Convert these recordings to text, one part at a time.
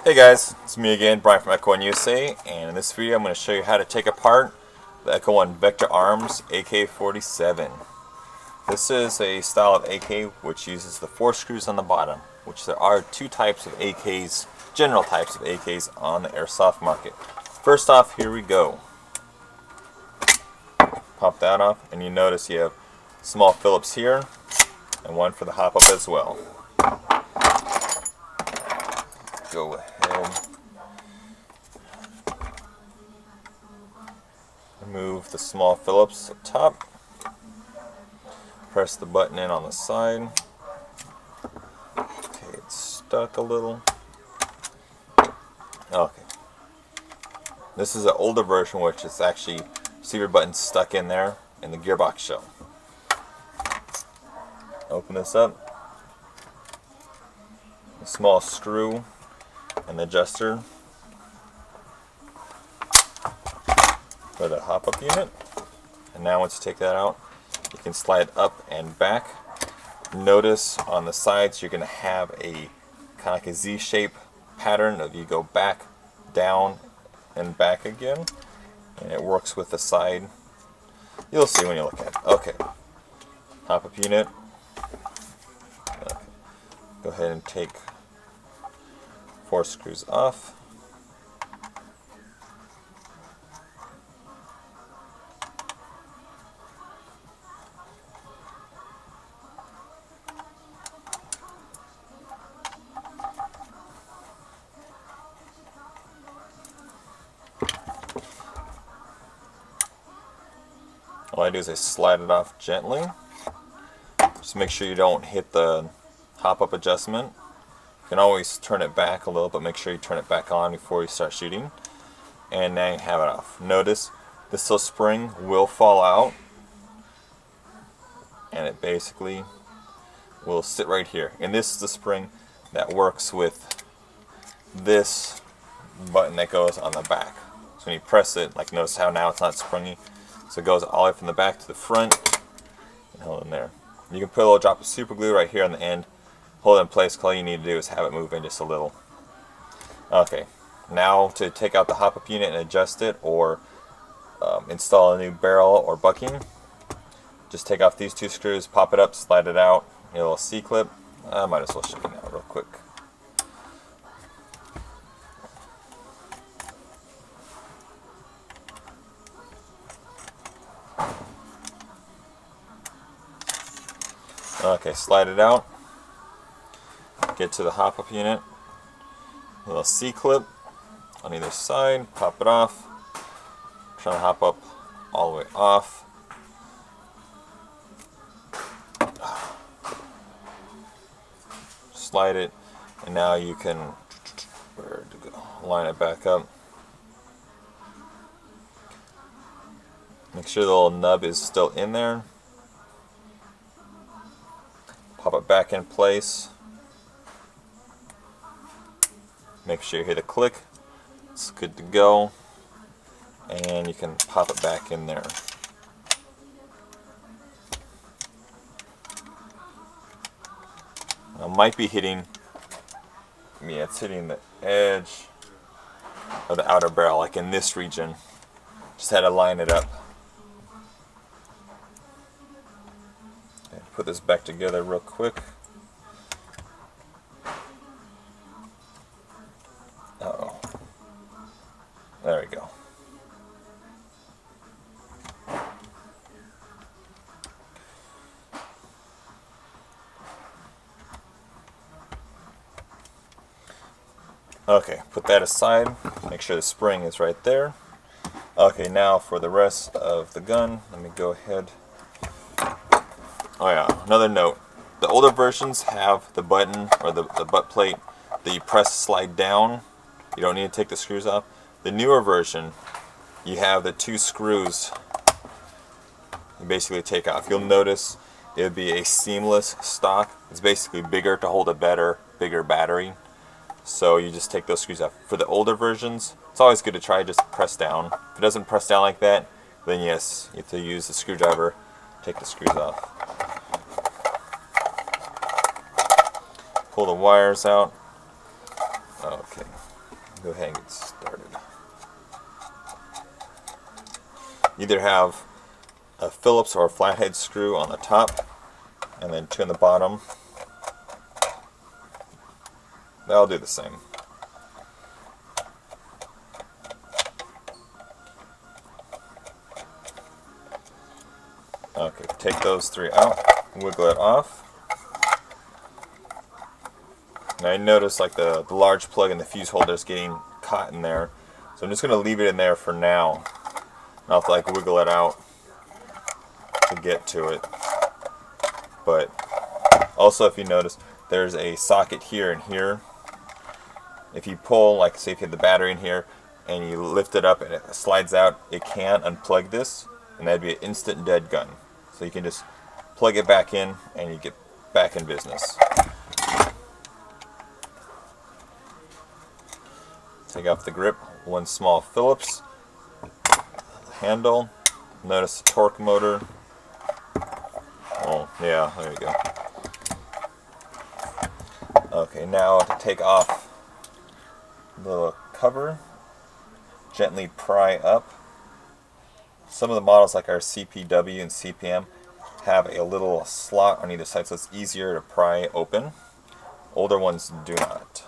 Hey guys, it's me again, Brian from Echo1 USA, and in this video I'm going to show you how to take apart the Echo1 Vector Arms AK-47. This is a style of AK which uses the 4 screws on the bottom, which there are 2 types of AKs, general types of AKs on the airsoft market. First off, here we go. Pop that off, and you notice you have small Phillips here, and one for the hop-up as well. Go ahead, remove the small Phillips up top, press the button in on the side. Okay, it's stuck a little. Okay, this is an older version which is actually receiver button stuck in there in the Gearbox shell. Open this up, a small screw and the adjuster for the hop-up unit. And now once you take that out, you can slide up and back. Notice on the sides you're going to have a kind of like a Z-shape pattern of you go back, down, and back again. And it works with the side. You'll see when you look at it. Okay. Hop-up unit. Okay. Go ahead and take 4 screws off. All I do is I slide it off gently. Just make sure you don't hit the hop-up adjustment. You can always turn it back a little, but make sure you turn it back on before you start shooting. And now you have it off. Notice this little spring will fall out, and it basically will sit right here. And this is the spring that works with this button that goes on the back. So when you press it, like notice how now it's not springy. So it goes all the way from the back to the front and hold it in there. You can put a little drop of super glue right here on the end. Hold it in place. All you need to do is have it move in just a little. Okay, now to take out the hop-up unit and adjust it, or install a new barrel or bucking, just take off these 2 screws, pop it up, slide it out, a little C-clip. I might as well show you now real quick. Okay, slide it out. Get to the hop-up unit, a little C-clip on either side, pop it off, try to hop up all the way off. Slide it, and now you can line it back up. Make sure the little nub is still in there. Pop it back in place. Make sure you hear the click. It's good to go. And you can pop it back in there. Now, might be hitting, yeah, it's hitting the edge of the outer barrel, like in this region. Just had to line it up. Okay, put this back together real quick. Uh-oh. There we go. Okay, put that aside. Make sure the spring is right there. Okay, now for the rest of the gun, let me go ahead. Oh yeah, another note. The older versions have the button or the butt plate that you press slide down. You don't need to take the screws off. The newer version, you have the 2 screws you basically take off. You'll notice it would be a seamless stock. It's basically bigger to hold a bigger battery. So you just take those screws off. For the older versions, it's always good to try just press down. If it doesn't press down like that, then yes, you have to use the screwdriver, take the screws off. Pull the wires out. Okay. go ahead and get started. Either have a Phillips or a flathead screw on the top, and then two on the bottom. That'll do the same. Okay, take those three out, wiggle it off. Now you notice like the large plug and the fuse holder is getting caught in there. So I'm just going to leave it in there for now. I'll have to like wiggle it out to get to it. But also, if you notice, there's a socket here and here. If you pull, like say if you have the battery in here and you lift it up and it slides out, it can unplug this, and that'd be an instant dead gun. So you can just plug it back in and you get back in business. Take off the grip, one small Phillips, handle, notice the torque motor. Oh yeah, there you go. Okay, now to take off the cover, gently pry up. Some of the models like our CPW and CPM have a little slot on either side, so it's easier to pry open. Older ones do not.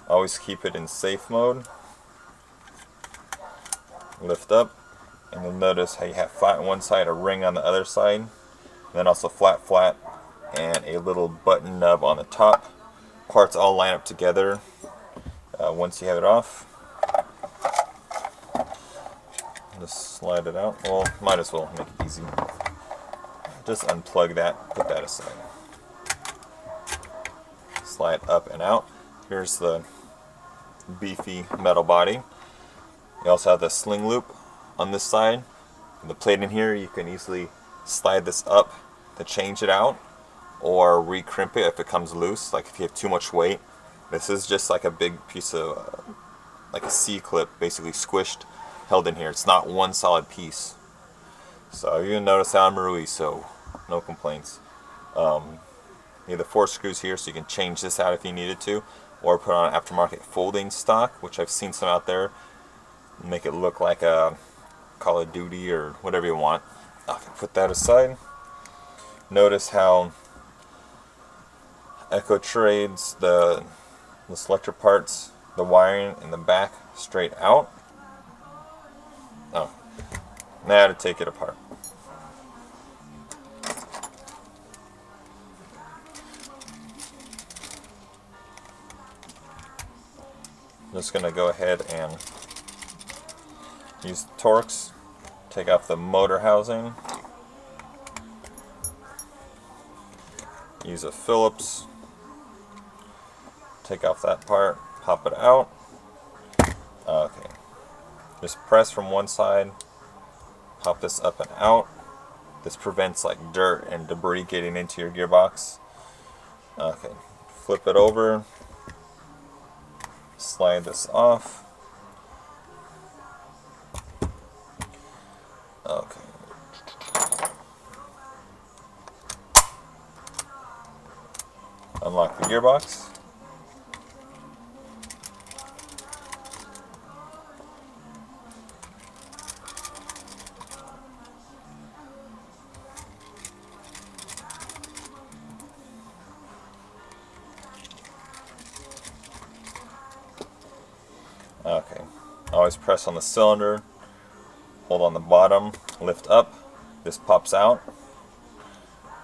Always keep it in safe mode. Lift up, and you'll notice how you have flat on one side, a ring on the other side, and then also flat, and a little button nub on the top. Parts all line up together once you have it off. Just slide it out. Well, might as well make it easy. Just unplug that, put that aside. Slide up and out. Here's the beefy metal body. You also have the sling loop on this side. The plate in here, you can easily slide this up to change it out, or re-crimp it if it comes loose, like if you have too much weight. This is just like a big piece of, like a C-clip, basically squished, held in here. It's not one solid piece. So you'll notice how I'm Marui, so no complaints. You have the 4 screws here, so you can change this out if you needed to, or put on aftermarket folding stock, which I've seen some out there. Make it look like a Call of Duty or whatever you want. I can put that aside. Notice how Echo trades the selector parts, the wiring in the back straight out. Oh, now to take it apart. I'm just going to go ahead and use the Torx, take off the motor housing, use a Phillips, take off that part, pop it out. Okay, just press from one side, pop this up and out. This prevents like dirt and debris getting into your gearbox. Okay, flip it over, slide this off. Okay. Unlock the gearbox. Okay. Always press on the cylinder. Hold on the bottom, lift up, this pops out,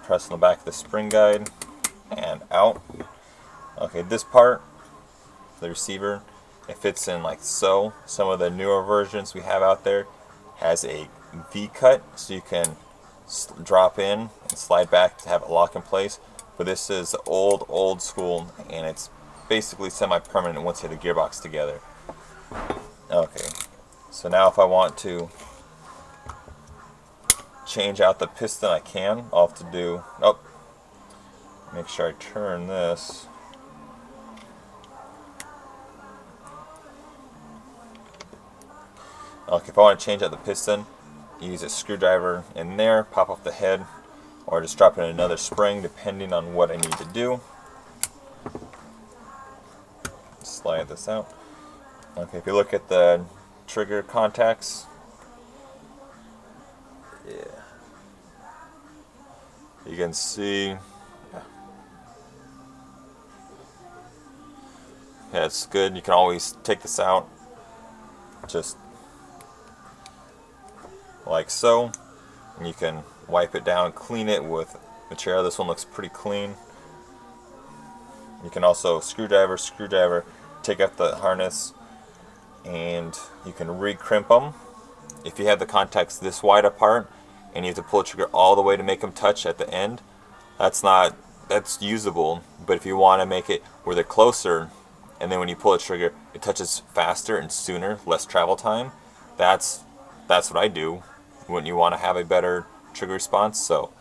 press on the back of the spring guide, and out. Okay, this part, the receiver, it fits in like so. Some of the newer versions we have out there has a V-cut, so you can drop in and slide back to have it lock in place. But this is old school, and it's basically semi-permanent once you have the gearbox together. Okay, so now if I want to change out the piston, I can. I'll have to do, make sure I turn this. Okay, if I want to change out the piston, use a screwdriver in there, pop off the head, or just drop in another spring depending on what I need to do. slide this out. Okay, if you look at the trigger contacts, yeah, you can see, yeah, it's good. You can always take this out, just like so, and you can wipe it down, clean it with material. This one looks pretty clean. You can also screwdriver, take out the harness, and you can re-crimp them. If you have the contacts this wide apart and you have to pull the trigger all the way to make them touch at the end, that's usable. But if you want to make it where they're closer, and then when you pull the trigger it touches faster and sooner, less travel time, that's what I do when you want to have a better trigger response. So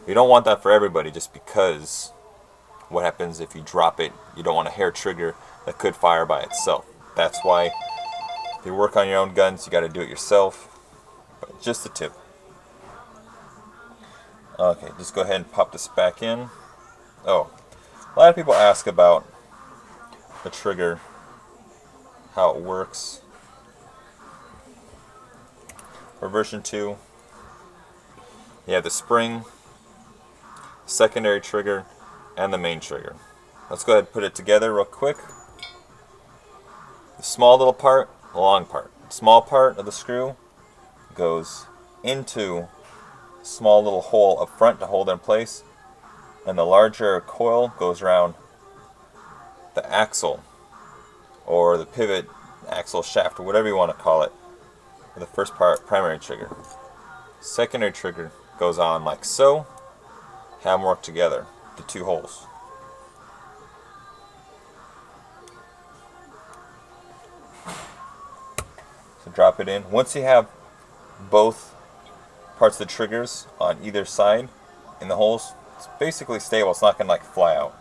you don't want that for everybody, just because what happens if you drop it? You don't want a hair trigger that could fire by itself. That's why if you work on your own guns, you got to do it yourself. But just a tip. Okay, just go ahead and pop this back in. Oh, a lot of people ask about the trigger, how it works. For version 2, you have the spring, secondary trigger, and the main trigger. Let's go ahead and put it together real quick. The small little part, the long part. The small part of the screw goes into a small little hole up front to hold it in place, and the larger coil goes around the axle, or the pivot axle shaft, or whatever you want to call it, for the first part, primary trigger. Secondary trigger goes on like so. Have them work together, the two holes. So drop it in. Once you have both parts of the triggers on either side in the holes, it's basically stable. It's not going to like fly out.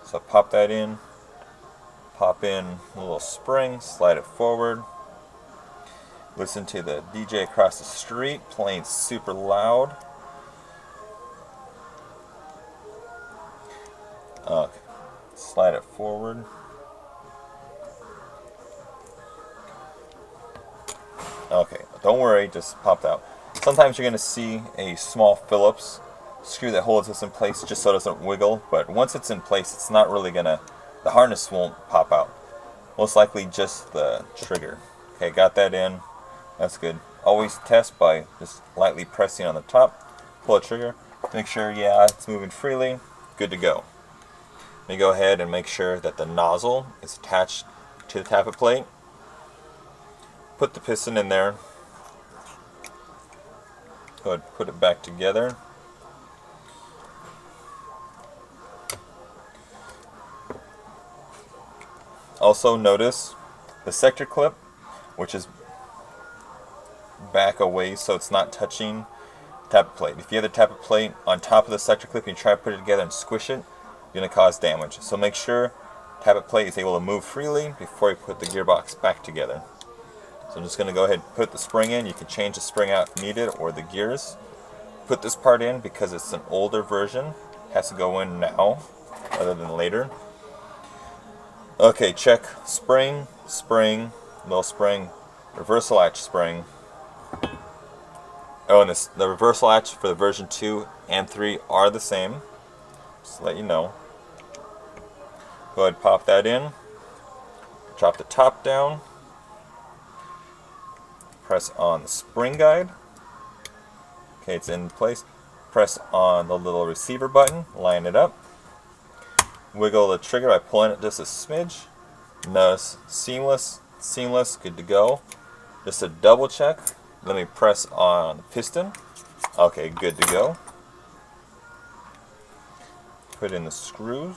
So pop that in. Pop in a little spring, slide it forward. Listen to the DJ across the street playing super loud. Okay, slide it forward. Okay, don't worry, just popped out. Sometimes you're going to see a small Phillips screw that holds this in place just so it doesn't wiggle, but once it's in place, it's not really going to, the harness won't pop out. Most likely just the trigger. Okay, got that in. That's good. Always test by just lightly pressing on the top. Pull the trigger. Make sure, yeah, it's moving freely. Good to go. Let me go ahead and make sure that the nozzle is attached to the tappet plate. Put the piston in there. Go ahead and put it back together. Also notice the sector clip, which is back away so it's not touching the tappet plate. If you have the tappet plate on top of the sector clip and you try to put it together and squish it, you're going to cause damage. So make sure tappet plate is able to move freely before you put the gearbox back together. So I'm just going to go ahead and put the spring in. You can change the spring out if needed, or the gears. Put this part in because it's an older version. It has to go in now rather than later. Okay, check spring, spring, little spring, reversal latch spring. Oh, and the reversal latch for the version 2 and 3 are the same. Just to let you know. Go ahead and pop that in. Drop the top down. Press on the spring guide. Okay, it's in place. Press on the little receiver button. Line it up. Wiggle the trigger by pulling it just a smidge. Notice seamless, good to go. Just a double check. Let me press on the piston. Okay, good to go. Put in the screws.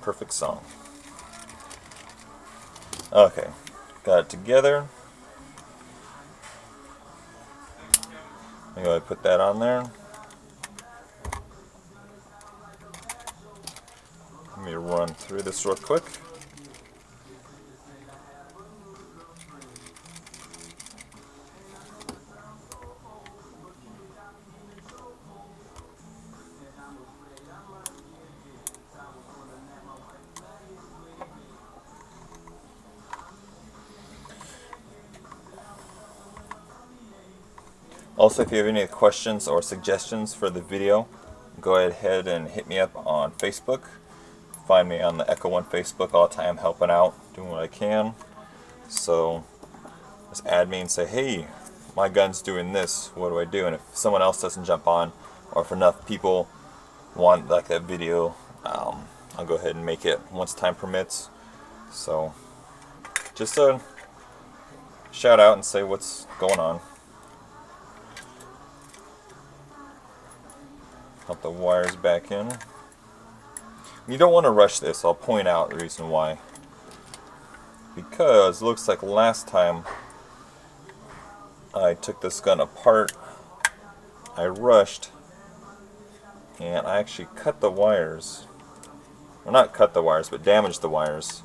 Perfect song. Okay, got it together. I'm going to put that on there. me run through this real quick. Also, if you have any questions or suggestions for the video, go ahead and hit me up on Facebook. Find me on the Echo1 Facebook all the time, helping out, doing what I can. So just add me and say, hey, my gun's doing this, what do I do? And if someone else doesn't jump on, or if enough people want like that video, I'll go ahead and make it once time permits. So just shout out and say what's going on. Put the wires back in. You don't want to rush this. I'll point out the reason why. Because it looks like last time I took this gun apart, I rushed and I actually cut the wires. Well, not cut the wires, but damaged the wires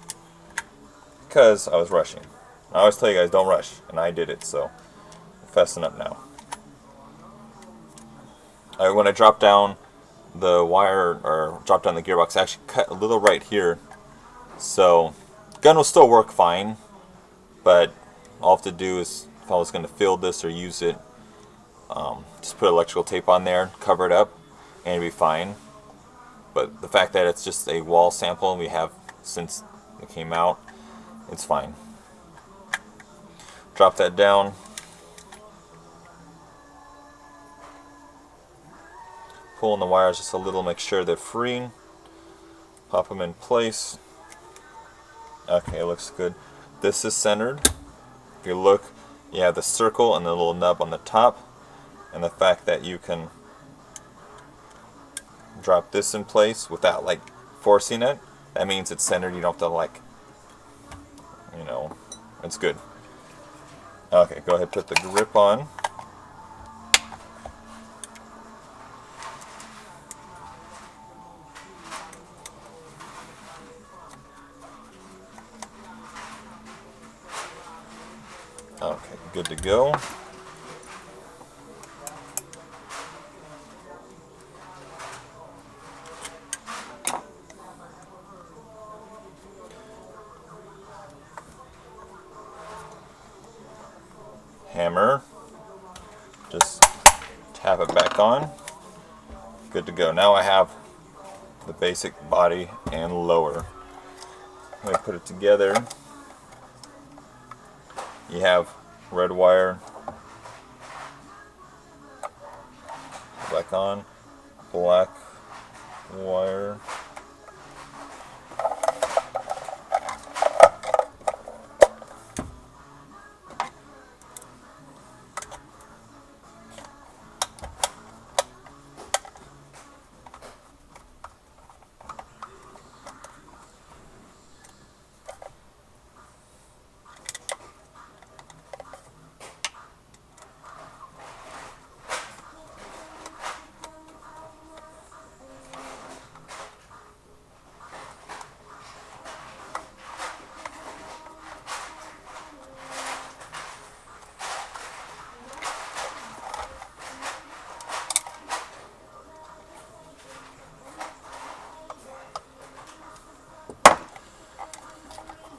because I was rushing. I always tell you guys don't rush, and I did it, so I'm fessing up now. When I dropped down the wire, or dropped down the gearbox, I actually cut a little right here. So, the gun will still work fine, but all I have to do is, if I was going to fill this or use it, just put electrical tape on there, cover it up, and it'll be fine. But the fact that it's just a wall sample we have since it came out, it's fine. Drop that down. Pulling the wires just a little, make sure they're free. Pop them in place. Okay, it looks good. This is centered. If you look, you have the circle and the little nub on the top. And the fact that you can drop this in place without like forcing it, that means it's centered. You don't have to like, you know, it's good. Okay, go ahead, put the grip on. Okay, good to go. Hammer. Just tap it back on. Good to go. Now I have the basic body and lower. Let me put it together. You have red wire back on, black wire,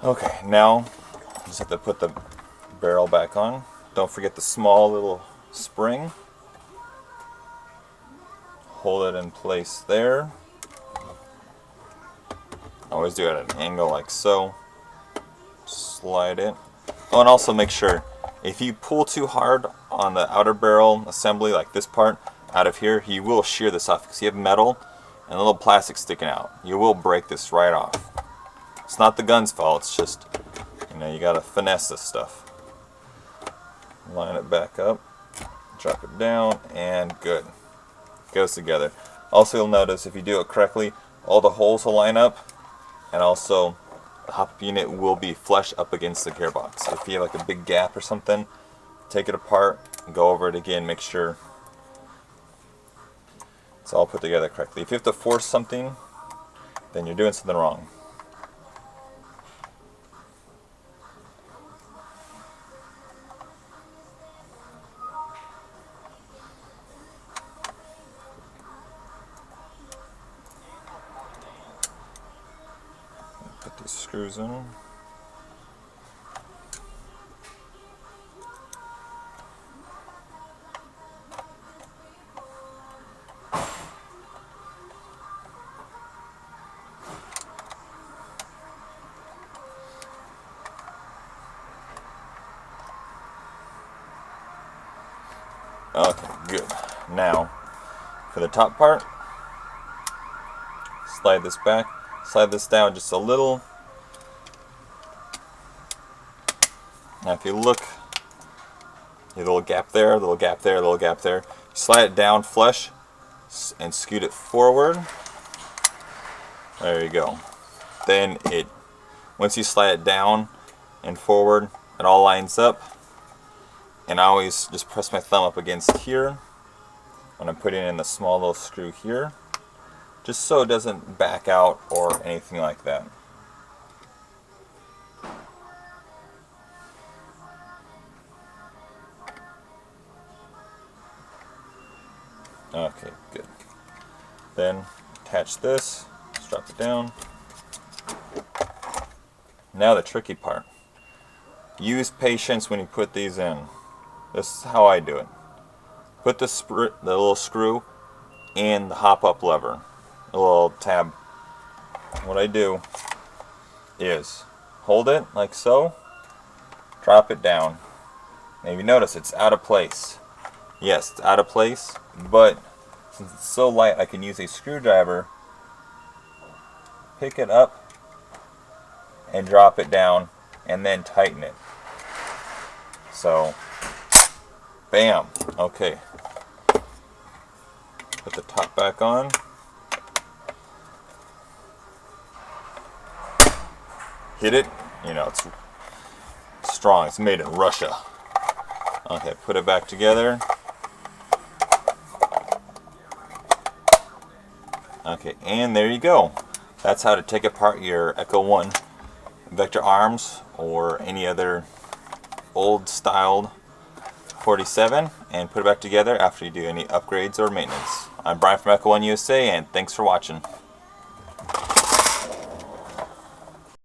Okay, now just have to put the barrel back on. Don't forget the small little spring. Hold it in place there. Always do it at an angle like so. Slide it. Oh, and also make sure, if you pull too hard on the outer barrel assembly, like this part out of here, you will shear this off because you have metal and a little plastic sticking out. You will break this right off. It's not the gun's fault, it's just, you know, you gotta finesse this stuff. Line it back up, drop it down, and good. Goes together. Also, you'll notice if you do it correctly, all the holes will line up, and also the hop-up unit will be flush up against the gearbox. If you have like a big gap or something, take it apart, go over it again, make sure it's all put together correctly. If you have to force something, then you're doing something wrong. Put these screws in. Okay, good. Now, for the top part, slide this back, slide this down just a little. Now if you look, a little gap there, little gap there, little gap there. Slide it down flush and scoot it forward. There you go. Then once you slide it down and forward, it all lines up. And I always just press my thumb up against here when I'm putting in the small little screw here, just so it doesn't back out or anything like that. Okay, good. Then attach this, strap it down. Now the tricky part. Use patience when you put these in. This is how I do it. Put the little screw in the hop up lever, a little tab. What I do is hold it like so, drop it down. Now you notice it's out of place. Yes, it's out of place, but since it's so light, I can use a screwdriver, pick it up, and drop it down, and then tighten it. So, bam. Okay. Put the top back on. Hit it. You know, it's strong. It's made in Russia. Okay, put it back together. Okay, and there you go. That's how to take apart your Echo1 vector arms or any other old styled 47 and put it back together after you do any upgrades or maintenance. I'm Brian from Echo1 USA, and thanks for watching.